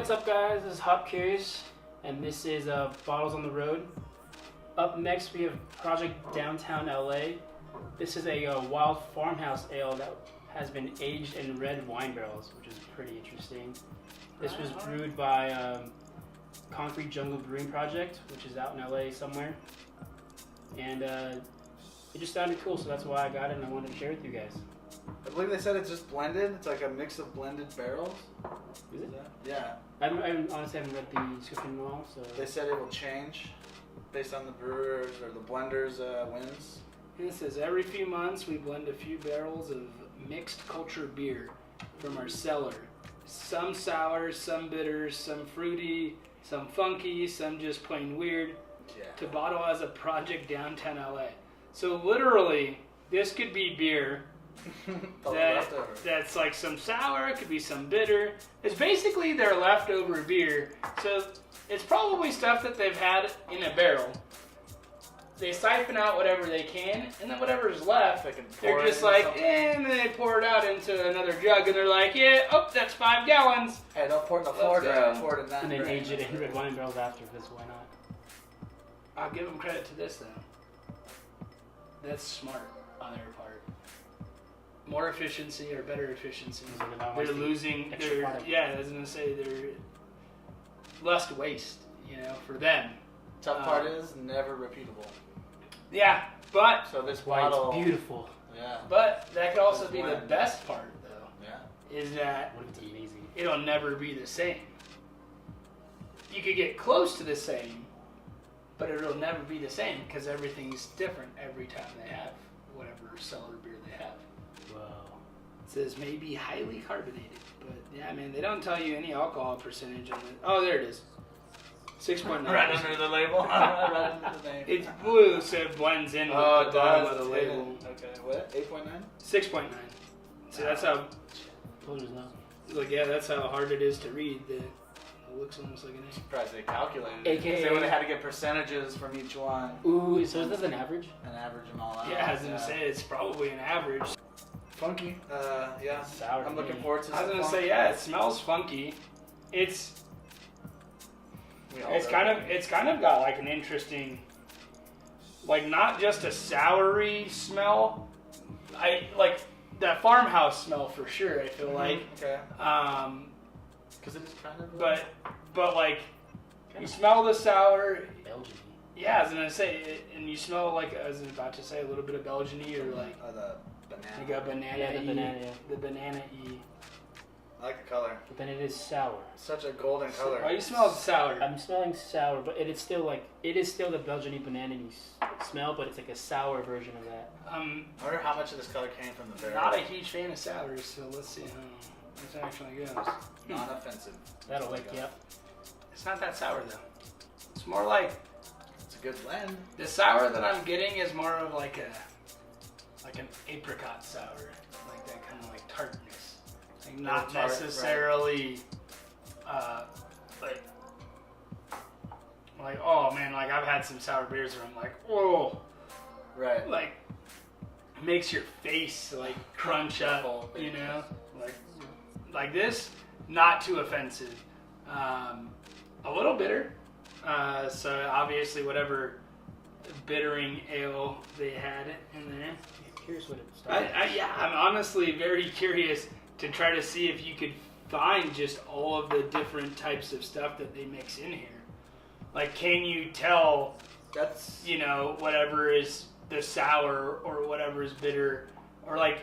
what's up guys? This is HopCurious, and this is Bottles on the Road. Up next we have Project DTLA. This is a wild farmhouse ale that has been aged in red wine barrels, which is pretty interesting. This was brewed by Concrete Jungle Brewing Project, which is out in LA somewhere. And it just sounded cool, so that's why I got it and I wanted to share it with you guys. I believe they said it's just blended. It's like a mix of blended barrels. Is it? Yeah. I honestly haven't read the description at all, so... They said it will change based on the brewers or the blenders' wins. And it says, every few months we blend a few barrels of mixed culture beer from our cellar. Some sour, some bitter, some fruity, some funky, some just plain weird. Yeah. To bottle as a project downtown LA. So literally, this could be beer that's like some sour, it could be some bitter. It's basically their leftover beer. So it's probably stuff that they've had in a barrel. They siphon out whatever they can, and then whatever's left, they're just like, and then they pour it out into another jug, and they're like, yeah, oh, that's 5 gallons. Hey, don't pour it in the floor drain, pour it in that. And then age it in red wine barrels after, because why not? I'll give them credit to this, though. That's smart on their part. More efficiency or better efficiency. They're losing, I was going to say, they're less waste, for them. Tough part is never repeatable. Yeah, but... So this why bottle... it's beautiful. Yeah. But that could also be the best part, though. Yeah. Is that what if it's amazing? It'll never be the same. You could get close to the same, but it'll never be the same because everything's different every time they have whatever cellar beer they have. Wow. It says maybe highly carbonated, but yeah, man, they don't tell you any alcohol percentage on it. Oh, there it is. 6.9. Right under the label. Right under the name. It's blue, so it blends in with the bottom of the label. Okay, what? 8.9? 6.9. So that's how. Told you no. Like, yeah, that's how hard it is to read. It looks almost like an A. Surprised they calculated AKA, it. They would have had to get percentages from each one. Ooh, so is this an average? An average and all that. Yeah, I was gonna say it's probably an average. Funky. Yeah. Sour. I'm looking forward to. I was gonna say, yeah, it smells funky. It's kind of got like an interesting, like not just a soury smell. I like that farmhouse smell for sure. I feel like. Okay. Because it's kind of. But like, you smell the sour. Belgian. Yeah, I was gonna say, and you smell like I was about to say a little bit of Belgian-y or like. The banana. Like a banana. Yeah, the banana. Yeah. The banana-y. I like the color. But then it is sour. Such a golden color. Oh, you smell sour. I'm smelling sour, but it is still the Belgian-y banana-y smell, but it's like a sour version of that. I wonder how much of this color came from the barrel. Not a huge fan of sours, so let's see how this actually goes. Non-offensive. That'll wake you up. It's not that sour though. It's more like it's a good blend. The sour that I'm getting is more of like an apricot sour, like that kind of like tartness. Like not tart, necessarily like oh man, like I've had some sour beers where I'm like whoa, right, like makes your face like crunch up, like this, not too offensive. A little bitter, so obviously whatever bittering ale they had in there. Curious what it started. I'm honestly very curious to try to see if you could find just all of the different types of stuff that they mix in here. Like, can you tell that's whatever is the sour or whatever is bitter or like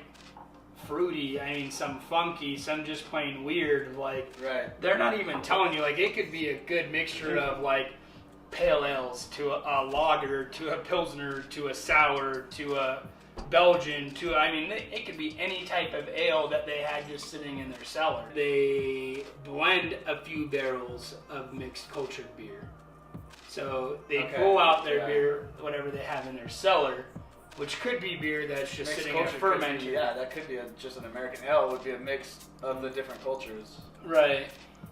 fruity, I mean some funky, some just plain weird, like right. They're not even telling you, like it could be a good mixture of like pale ales to a lager to a pilsner to a sour to a Belgian to it could be any type of ale that they had just sitting in their cellar. They blend a few barrels of mixed cultured beer. So they pull out their beer, whatever they have in their cellar, which could be beer that's just sitting in a fermenter. That could be just an American ale. Would be a mix of the different cultures. Right.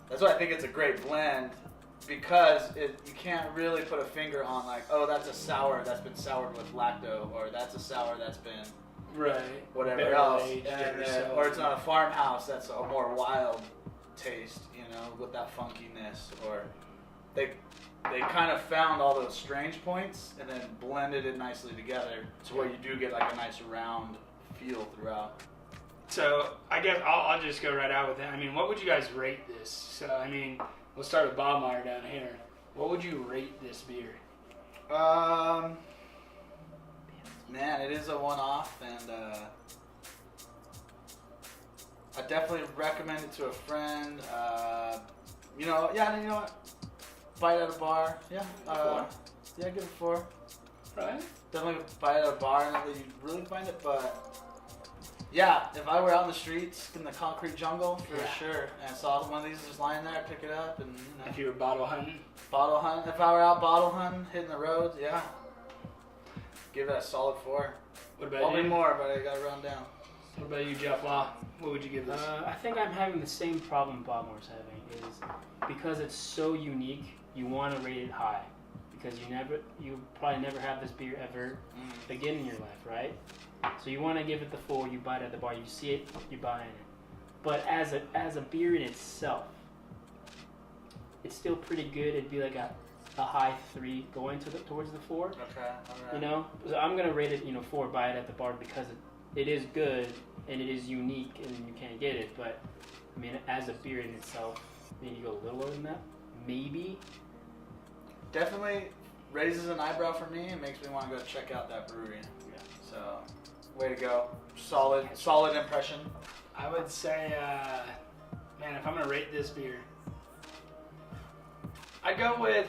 That's why I think it's a great blend, because you can't really put a finger on like, oh, that's a sour that's been soured with lacto, or that's a sour that's been whatever else, or it's not a farmhouse that's a more wild taste, you know, with that funkiness, or they kind of found all those strange points and then blended it nicely together to where you do get like a nice round feel throughout. So I guess I'll just go right out with it. I mean, what would you guys rate this? So I mean, we'll start with Bob Meyer down here. What would you rate this beer? Man, it is a one-off, and I definitely recommend it to a friend. You know what? Buy it at a bar. Yeah. Yeah, give it 4. Right. Definitely buy it at a bar, not that you really find it, but yeah, if I were out in the streets in the concrete jungle, for sure, and saw one of these just lying there, I'd pick it up, and you know. If you were bottle hunting. Bottle hunt. If I were out bottle hunting, hitting the roads, yeah. Give it a solid 4. What about Probably you? more, but I gotta run down. What about you, Jeff Law? What would you give this? I think I'm having the same problem Bob Moore's having, is because it's so unique, you want to rate it high. Because you probably never have this beer ever again in your life, right? So you want to give it the 4, you buy it at the bar, you see it, you buy it. But as a beer in itself, it's still pretty good. It'd be like a high 3 going towards the 4. Okay, alright. You know? So I'm going to rate it, 4, buy it at the bar, because it is good and it is unique and you can't get it. But, I mean, as a beer in itself, maybe you go a little lower than that. Maybe. Definitely raises an eyebrow for me and makes me want to go check out that brewery. Yeah. So, way to go. Solid impression. I would say, man, if I'm gonna rate this beer, I'd go with.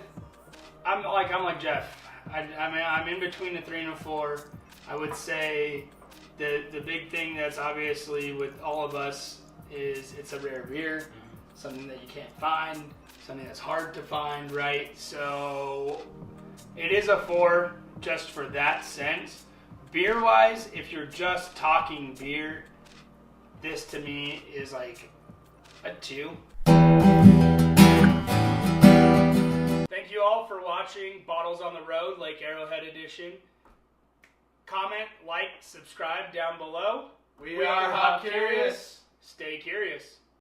I'm like Jeff. I'm in between a 3 and a 4. I would say the big thing that's obviously with all of us is it's a rare beer, something that you can't find, something that's hard to find, right? So it is a 4 just for that sense. Beer-wise, if you're just talking beer, this to me is like a 2. Thank you all for watching Bottles on the Road, Lake Arrowhead Edition. Comment, like, subscribe down below. We are HopCurious. Stay curious.